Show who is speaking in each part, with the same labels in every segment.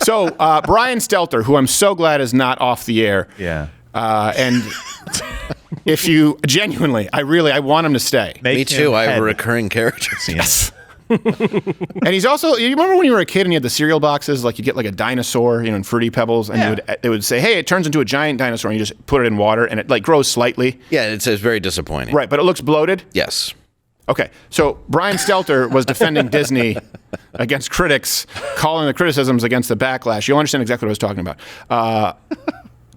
Speaker 1: So Brian Stelter, who I'm so glad is not off the air.
Speaker 2: Yeah.
Speaker 1: And if you genuinely, I want him to stay.
Speaker 3: Me too. I have a recurring character.
Speaker 1: Yes. And he's also, you remember when you were a kid and you had the cereal boxes, like you get like a dinosaur, in Fruity Pebbles, and it would say, hey, it turns into a giant dinosaur, and you just put it in water, and it like grows slightly.
Speaker 3: Yeah, it's very disappointing.
Speaker 1: Right, but it looks bloated?
Speaker 3: Yes.
Speaker 1: Okay, so Brian Stelter was defending Disney against critics, calling the criticisms against the backlash. You'll understand exactly what I was talking about.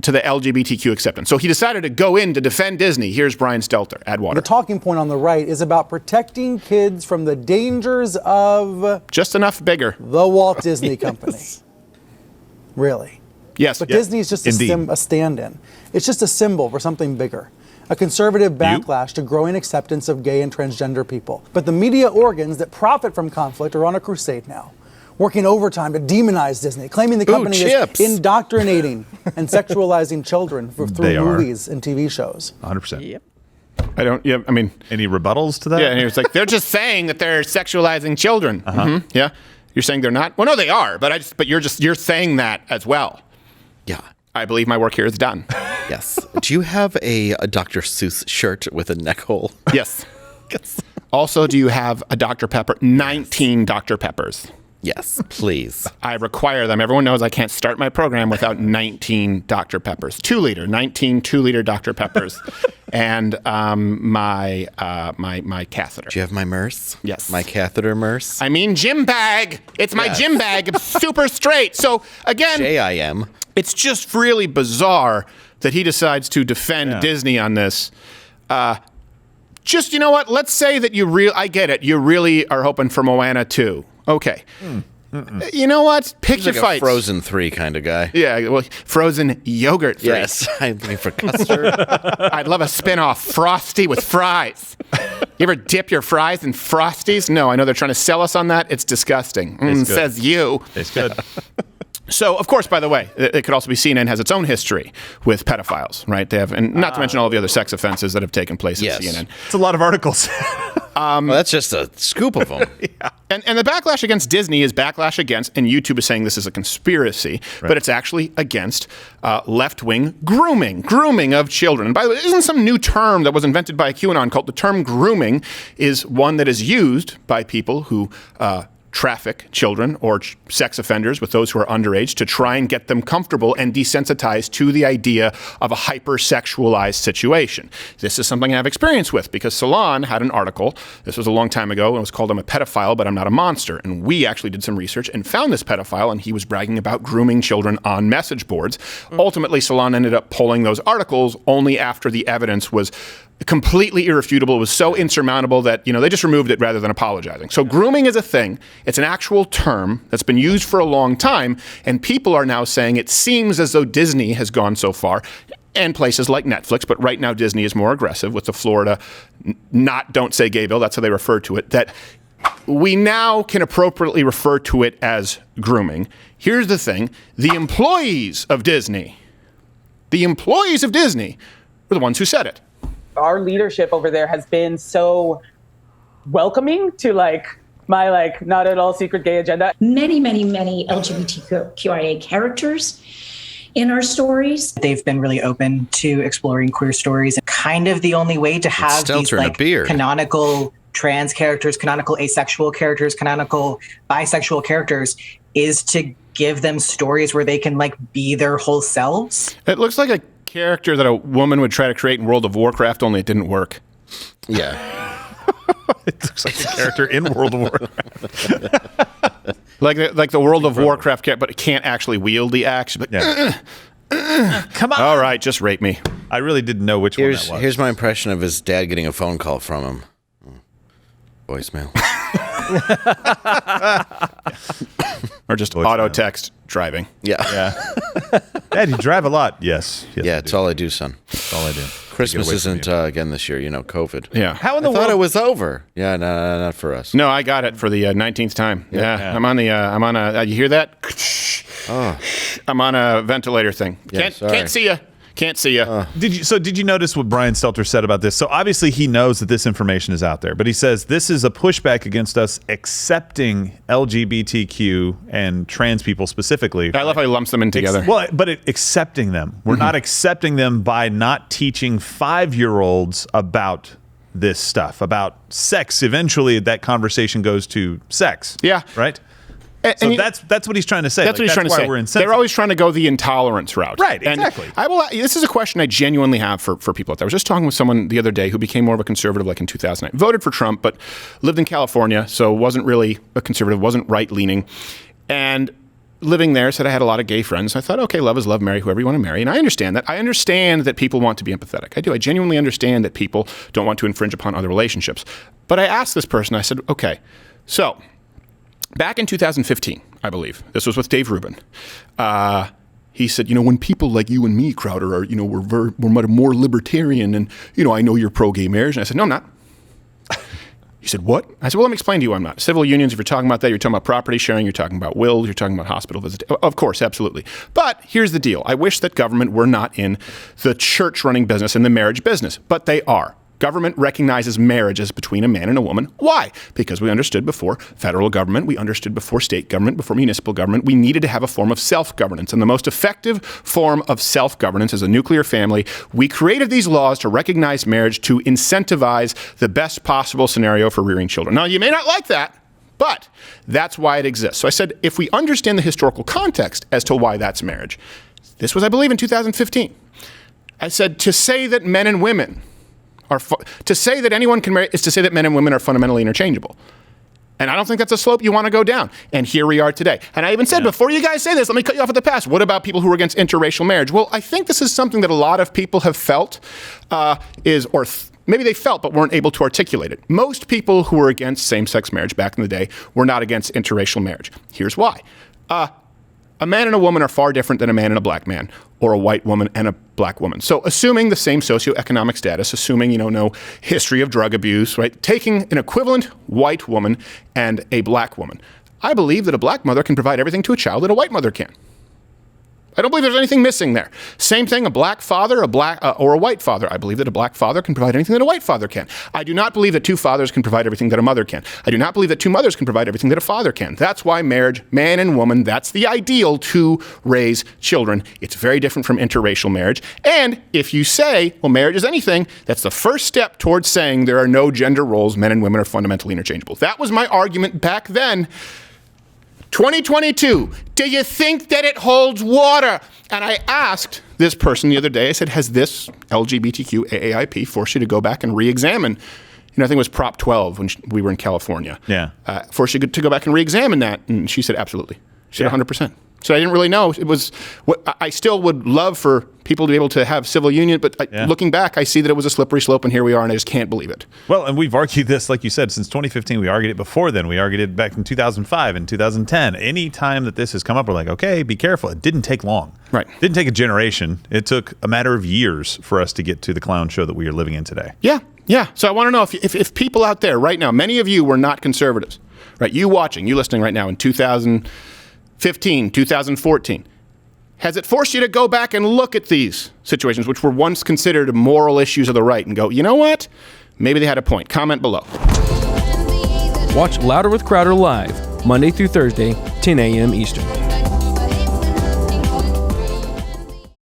Speaker 1: To the LGBTQ acceptance. So he decided to go in to defend Disney. Here's Brian Stelter. Add water.
Speaker 4: The talking point on the right is about protecting kids from the dangers of...
Speaker 1: Just enough bigger.
Speaker 4: The Walt Disney Company. Really.
Speaker 1: Yes.
Speaker 4: But Disney is just a stand-in. It's just a symbol for something bigger. A conservative backlash to growing acceptance of gay and transgender people. But the media organs that profit from conflict are on a crusade now, working overtime to demonize Disney, claiming the company is indoctrinating and sexualizing children through movies and TV shows.
Speaker 2: 100%.
Speaker 1: Yep. Any
Speaker 2: rebuttals to that?
Speaker 1: Yeah, and he was like, they're just saying that they're sexualizing children. Mm-hmm. Yeah. You're saying they're not? Well, no, they are, but you're saying that as well.
Speaker 3: Yeah.
Speaker 1: I believe my work here is done.
Speaker 3: Yes. Do you have a Dr. Seuss shirt with a neck hole?
Speaker 1: Yes. Also, do you have a Dr. Pepper? 19 Dr. Peppers.
Speaker 3: Yes, please.
Speaker 1: I require them. Everyone knows I can't start my program without 19 Dr. Peppers. 19 2-liter Dr. Peppers. And my catheter.
Speaker 3: Do you have my Merce?
Speaker 1: Yes.
Speaker 3: My catheter Merce?
Speaker 1: I mean gym bag. It's my gym bag. It's super straight. So, again...
Speaker 3: JIM.
Speaker 1: It's just really bizarre that he decides to defend Disney on this. Just, you know what? Let's say that I get it. You really are hoping for Moana 2. Okay. You know what? Pick
Speaker 3: He's
Speaker 1: your
Speaker 3: like
Speaker 1: fights.
Speaker 3: A Frozen 3 kind of guy.
Speaker 1: Yeah, well, Frozen Yogurt 3.
Speaker 3: Yes, I'm looking for custard.
Speaker 1: I'd love a spin-off Frosty with fries. You ever dip your fries in Frosties? No, I know they're trying to sell us on that. It's disgusting. Says you.
Speaker 2: It's good.
Speaker 1: So, of course, by the way, it could also be CNN has its own history with pedophiles, right? They have, and not to mention all the other sex offenses that have taken place at CNN.
Speaker 2: It's a lot of articles.
Speaker 3: Well, that's just a scoop of them.
Speaker 1: Yeah. And the backlash against Disney is backlash against, and YouTube is saying this is a conspiracy, but it's actually against left-wing grooming of children. And by the way, isn't some new term that was invented by a QAnon cult? The term grooming is one that is used by people who traffic children or sex offenders with those who are underage to try and get them comfortable and desensitized to the idea of a hypersexualized situation. This is something I have experience with because Salon had an article, this was a long time ago, and it was called I'm a pedophile, but I'm not a monster. And we actually did some research and found this pedophile, and he was bragging about grooming children on message boards. Ultimately, Salon ended up pulling those articles only after the evidence was completely irrefutable. It was so insurmountable that, they just removed it rather than apologizing. So grooming is a thing. It's an actual term that's been used for a long time, and people are now saying it seems as though Disney has gone so far, and places like Netflix, but right now Disney is more aggressive with the Florida Don't Say Gay bill, that's how they refer to it, that we now can appropriately refer to it as grooming. Here's the thing. The employees of Disney were the ones who said it.
Speaker 5: Our leadership over there has been so welcoming to my not at all secret gay agenda.
Speaker 6: Many LGBTQIA characters in our stories.
Speaker 7: They've been really open to exploring queer stories. Kind of the only way to have these canonical trans characters, canonical asexual characters, canonical bisexual characters is to give them stories where they can be their whole selves.
Speaker 1: It looks like a character that a woman would try to create in World of Warcraft, only it didn't work.
Speaker 3: Yeah.
Speaker 2: It looks like a character in World of Warcraft.
Speaker 1: like the World of Warcraft character, but it can't actually wield the axe. But
Speaker 2: come on.
Speaker 1: All right, just rape me.
Speaker 2: I really didn't know which one that was.
Speaker 3: Here's my impression of his dad getting a phone call from him. Voicemail.
Speaker 1: Or just auto text driving.
Speaker 3: Yeah.
Speaker 2: Dad, you drive a lot. Yes
Speaker 3: yeah, it's all I do, son.
Speaker 2: That's all I do.
Speaker 3: Christmas isn't again this year, COVID.
Speaker 1: Yeah.
Speaker 2: How in the
Speaker 3: world? I thought it was over. Yeah, no, not for us.
Speaker 1: No, I got it for the 19th time. Yeah. I'm on you hear that?
Speaker 3: Oh.
Speaker 1: I'm on a ventilator thing.
Speaker 3: Yeah,
Speaker 1: Can't see you. Can't see you.
Speaker 2: Did you notice what Brian Stelter said about this? So obviously he knows that this information is out there, but he says this is a pushback against us accepting LGBTQ and trans people specifically.
Speaker 1: I love how he lumps them in together.
Speaker 2: Accepting them. We're not accepting them by not teaching 5-year-olds about this stuff, about sex. Eventually that conversation goes to sex.
Speaker 1: Yeah.
Speaker 2: Right? So that's what he's trying to say.
Speaker 1: That's what he's trying to say.
Speaker 2: We're insensitive.
Speaker 1: They're always trying to go the intolerance route.
Speaker 2: Right, exactly.
Speaker 1: And this is a question I genuinely have for people out there. I was just talking with someone the other day who became more of a conservative like in 2009. Voted for Trump, but lived in California, so wasn't really a conservative, wasn't right-leaning. And living there, said I had a lot of gay friends. I thought, okay, love is love, marry whoever you want to marry. And I understand that. I understand that people want to be empathetic. I do. I genuinely understand that people don't want to infringe upon other relationships. But I asked this person, I said, okay, so back in 2015, I believe, this was with Dave Rubin. He said, when people like you and me, Crowder, are, we're more libertarian and, I know you're pro-gay marriage. And I said, no, I'm not. He said, what? I said, well, let me explain to you why I'm not. Civil unions, if you're talking about that, you're talking about property sharing, you're talking about wills, you're talking about hospital visits. Of course, absolutely. But here's the deal. I wish that government were not in the church-running business and the marriage business, but they are. Government recognizes marriage as between a man and a woman. Why? Because we understood before federal government, we understood before state government, before municipal government, we needed to have a form of self-governance. And the most effective form of self-governance is a nuclear family. We created these laws to recognize marriage, to incentivize the best possible scenario for rearing children. Now, you may not like that, but that's why it exists. So I said, if we understand the historical context as to why that's marriage, this was, I believe, in 2015. I said, to say that men and women to say that anyone can marry is to say that men and women are fundamentally interchangeable. And I don't think that's a slope you want to go down. And here we are today. And I even said, before you guys say this, let me cut you off at the pass. What about people who are against interracial marriage? Well, I think this is something that a lot of people have felt maybe they felt but weren't able to articulate it. Most people who were against same-sex marriage back in the day were not against interracial marriage. Here's why. A man and a woman are far different than a man and a black man, or a white woman and a black woman. So assuming the same socioeconomic status, assuming, no history of drug abuse, right? Taking an equivalent white woman and a black woman. I believe that a black mother can provide everything to a child that a white mother can. I don't believe there's anything missing there. Same thing, a black father, or a white father. I believe that a black father can provide anything that a white father can. I do not believe that two fathers can provide everything that a mother can. I do not believe that two mothers can provide everything that a father can. That's why marriage, man and woman, that's the ideal to raise children. It's very different from interracial marriage. And if you say, well, marriage is anything, that's the first step towards saying there are no gender roles, men and women are fundamentally interchangeable. That was my argument back then. 2022, do you think that it holds water? And I asked this person the other day, I said, has this LGBTQ AAIP forced you to go back and re-examine? I think it was Prop 12 when we were in California.
Speaker 2: Yeah.
Speaker 1: Forced you to go back and re-examine that. And she said, absolutely. She said 100%. So I didn't really know. It was. I still would love for people to be able to have civil union, but looking back, I see that it was a slippery slope, and here we are, and I just can't believe it.
Speaker 2: Well, and we've argued this, like you said, since 2015. We argued it before then. We argued it back in 2005 and 2010. Any time that this has come up, we're like, okay, be careful. It didn't take long.
Speaker 1: Right.
Speaker 2: It didn't take a generation. It took a matter of years for us to get to the clown show that we are living in today.
Speaker 1: Yeah. Yeah. So I want to know if people out there right now, many of you were not conservatives, right? You watching, you listening right now in 2015, 2014. Has it forced you to go back and look at these situations, which were once considered moral issues of the right, and go, you know what? Maybe they had a point. Comment below.
Speaker 8: Watch Louder with Crowder live, Monday through Thursday, 10 a.m. Eastern.